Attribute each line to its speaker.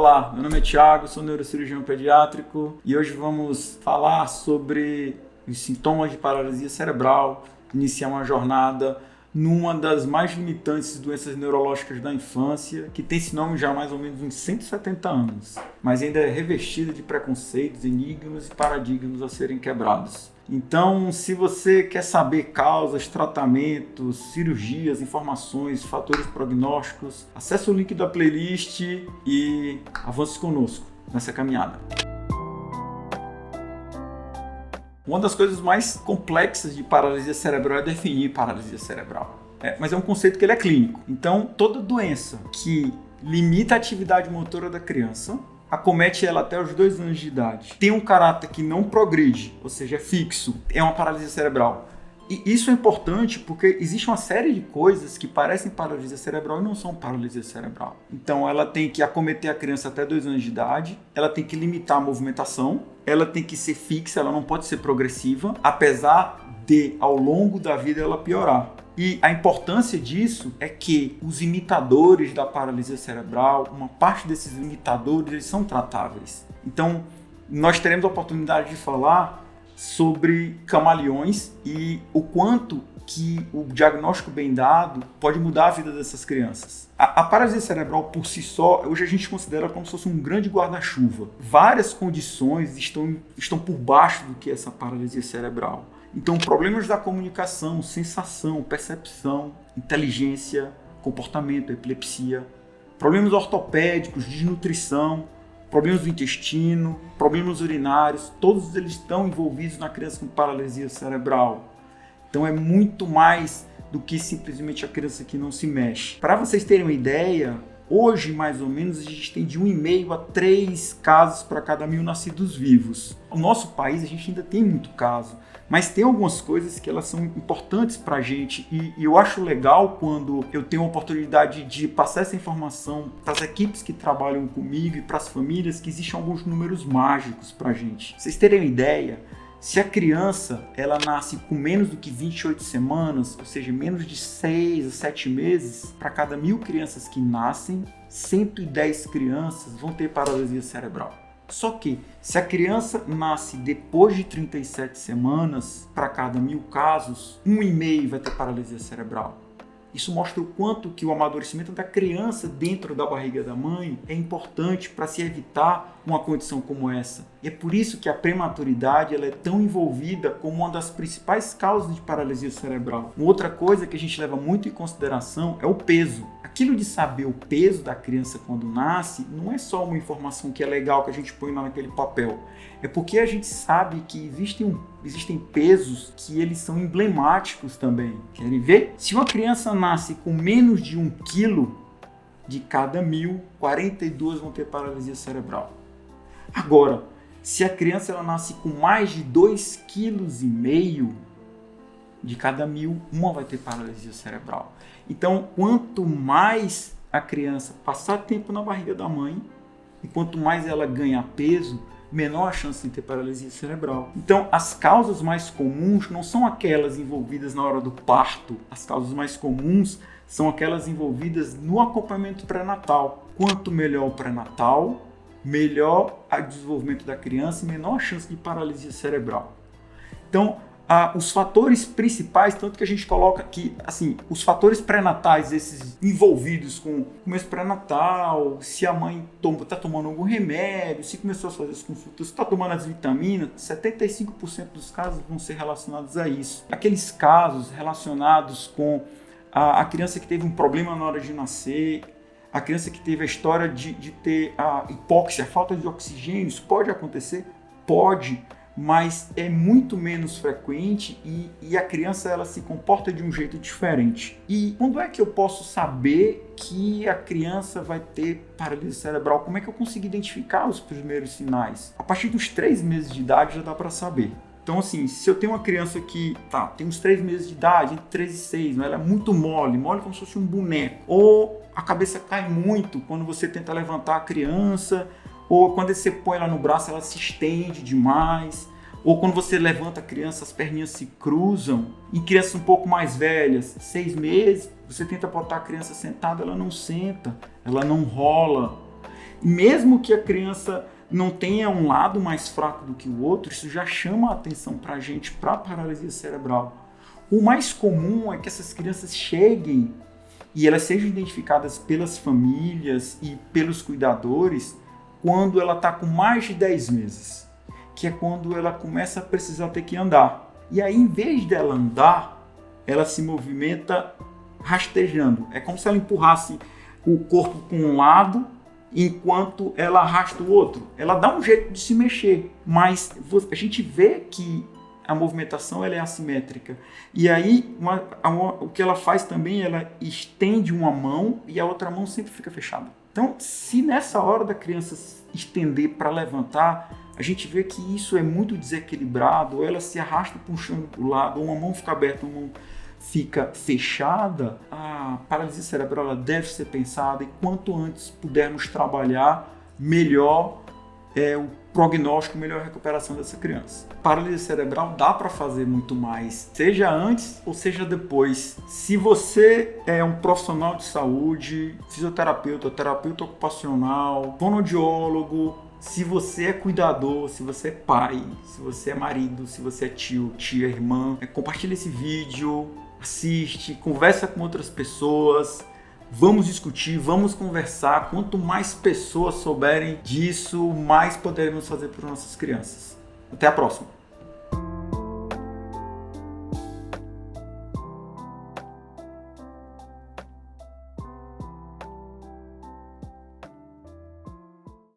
Speaker 1: Olá, meu nome é Thiago, sou neurocirurgião pediátrico e hoje vamos falar sobre os sintomas de paralisia cerebral, iniciar uma jornada numa das mais limitantes doenças neurológicas da infância, que tem esse nome já há mais ou menos uns 170 anos, mas ainda é revestida de preconceitos, enigmas e paradigmas a serem quebrados. Então, se você quer saber causas, tratamentos, cirurgias, informações, fatores prognósticos, acesse o link da playlist e avance conosco nessa caminhada. Uma das coisas mais complexas de paralisia cerebral é definir paralisia cerebral. Mas é um conceito que ele é clínico. Então, toda doença que limita a atividade motora da criança acomete ela até os 2 anos de idade. Tem um caráter que não progride, ou seja, é fixo, é uma paralisia cerebral. E isso é importante porque existe uma série de coisas que parecem paralisia cerebral e não são paralisia cerebral. Então ela tem que acometer a criança até 2 anos de idade, ela tem que limitar a movimentação, ela tem que ser fixa, ela não pode ser progressiva, apesar de ao longo da vida ela piorar. E a importância disso é que os imitadores da paralisia cerebral, uma parte desses imitadores, eles são tratáveis. Então, nós teremos a oportunidade de falar sobre camaleões e o quanto que o diagnóstico bem dado pode mudar a vida dessas crianças. A paralisia cerebral por si só, hoje a gente considera como se fosse um grande guarda-chuva. Várias condições estão por baixo do que essa paralisia cerebral. Então, problemas da comunicação, sensação, percepção, inteligência, comportamento, epilepsia, problemas ortopédicos, desnutrição, problemas do intestino, problemas urinários, todos eles estão envolvidos na criança com paralisia cerebral. Então, é muito mais do que simplesmente a criança que não se mexe. Para vocês terem uma ideia, hoje, mais ou menos, a gente tem de 1,5 a 3 casos para cada 1.000 nascidos vivos. No nosso país, a gente ainda tem muito caso, mas tem algumas coisas que elas são importantes para a gente e eu acho legal quando eu tenho a oportunidade de passar essa informação para as equipes que trabalham comigo e para as famílias, que existem alguns números mágicos para a gente. Pra vocês terem uma ideia, se a criança ela nasce com menos do que 28 semanas, ou seja, menos de 6 a 7 meses, para cada 1.000 crianças que nascem, 110 crianças vão ter paralisia cerebral. Só que, se a criança nasce depois de 37 semanas, para cada 1.000 casos, 1,5 vai ter paralisia cerebral. Isso mostra o quanto que o amadurecimento da criança dentro da barriga da mãe é importante para se evitar uma condição como essa. E é por isso que a prematuridade ela é tão envolvida como uma das principais causas de paralisia cerebral. Uma outra coisa que a gente leva muito em consideração é o peso. Aquilo de saber o peso da criança quando nasce não é só uma informação que é legal que a gente põe lá naquele papel. É porque a gente sabe que existem pesos que eles são emblemáticos também. Querem ver? Se uma criança nasce com menos de 1 quilo, de cada 1.000, 42 vão ter paralisia cerebral. Agora, se a criança ela nasce com mais de 2,5 kg, de cada 1.000, uma vai ter paralisia cerebral. Então, quanto mais a criança passar tempo na barriga da mãe e quanto mais ela ganhar peso, menor a chance de ter paralisia cerebral. Então, as causas mais comuns não são aquelas envolvidas na hora do parto. As causas mais comuns são aquelas envolvidas no acompanhamento pré-natal. Quanto melhor o pré-natal, melhor o desenvolvimento da criança e menor a chance de paralisia cerebral. Então, os fatores principais, tanto que a gente coloca aqui, assim, os fatores pré-natais, esses envolvidos com começo pré-natal, se a mãe está tomando algum remédio, se começou a fazer as consultas, se está tomando as vitaminas, 75% dos casos vão ser relacionados a isso. Aqueles casos relacionados com a criança que teve um problema na hora de nascer, a criança que teve a história de ter a hipóxia, a falta de oxigênio, isso pode acontecer? Pode, mas é muito menos frequente e a criança ela se comporta de um jeito diferente. E quando é que eu posso saber que a criança vai ter paralisia cerebral? Como é que eu consigo identificar os primeiros sinais? A partir dos 3 meses de idade já dá para saber. Então, assim, se eu tenho uma criança que tem uns 3 meses de idade, entre 3 e 6, mas ela é muito mole como se fosse um boneco, ou a cabeça cai muito quando você tenta levantar a criança, ou quando você põe ela no braço, ela se estende demais, ou quando você levanta a criança, as perninhas se cruzam. Em crianças um pouco mais velhas, 6 meses, você tenta botar a criança sentada, ela não senta, ela não rola. E mesmo que a criança não tenha um lado mais fraco do que o outro, isso já chama a atenção para a gente para a paralisia cerebral. O mais comum é que essas crianças cheguem e elas sejam identificadas pelas famílias e pelos cuidadores quando ela está com mais de 10 meses, que é quando ela começa a precisar ter que andar. E aí, em vez dela andar, ela se movimenta rastejando. É como se ela empurrasse o corpo para um lado enquanto ela arrasta o outro. Ela dá um jeito de se mexer, mas a gente vê que a movimentação ela é assimétrica. E aí, o que ela faz também, ela estende uma mão e a outra mão sempre fica fechada. Então, se nessa hora da criança estender para levantar, a gente vê que isso é muito desequilibrado, ou ela se arrasta puxando para o lado, ou uma mão fica aberta, uma mão fica fechada, a paralisia cerebral ela deve ser pensada e quanto antes pudermos trabalhar, melhor é o prognóstico, melhor a recuperação dessa criança. Paralisia cerebral dá para fazer muito mais, seja antes ou seja depois. Se você é um profissional de saúde, fisioterapeuta, terapeuta ocupacional, fonoaudiólogo, se você é cuidador, se você é pai, se você é marido, se você é tio, tia, irmã, compartilha esse vídeo, assiste, conversa com outras pessoas, vamos discutir, vamos conversar. Quanto mais pessoas souberem disso, mais poderemos fazer para nossas crianças. Até a próxima!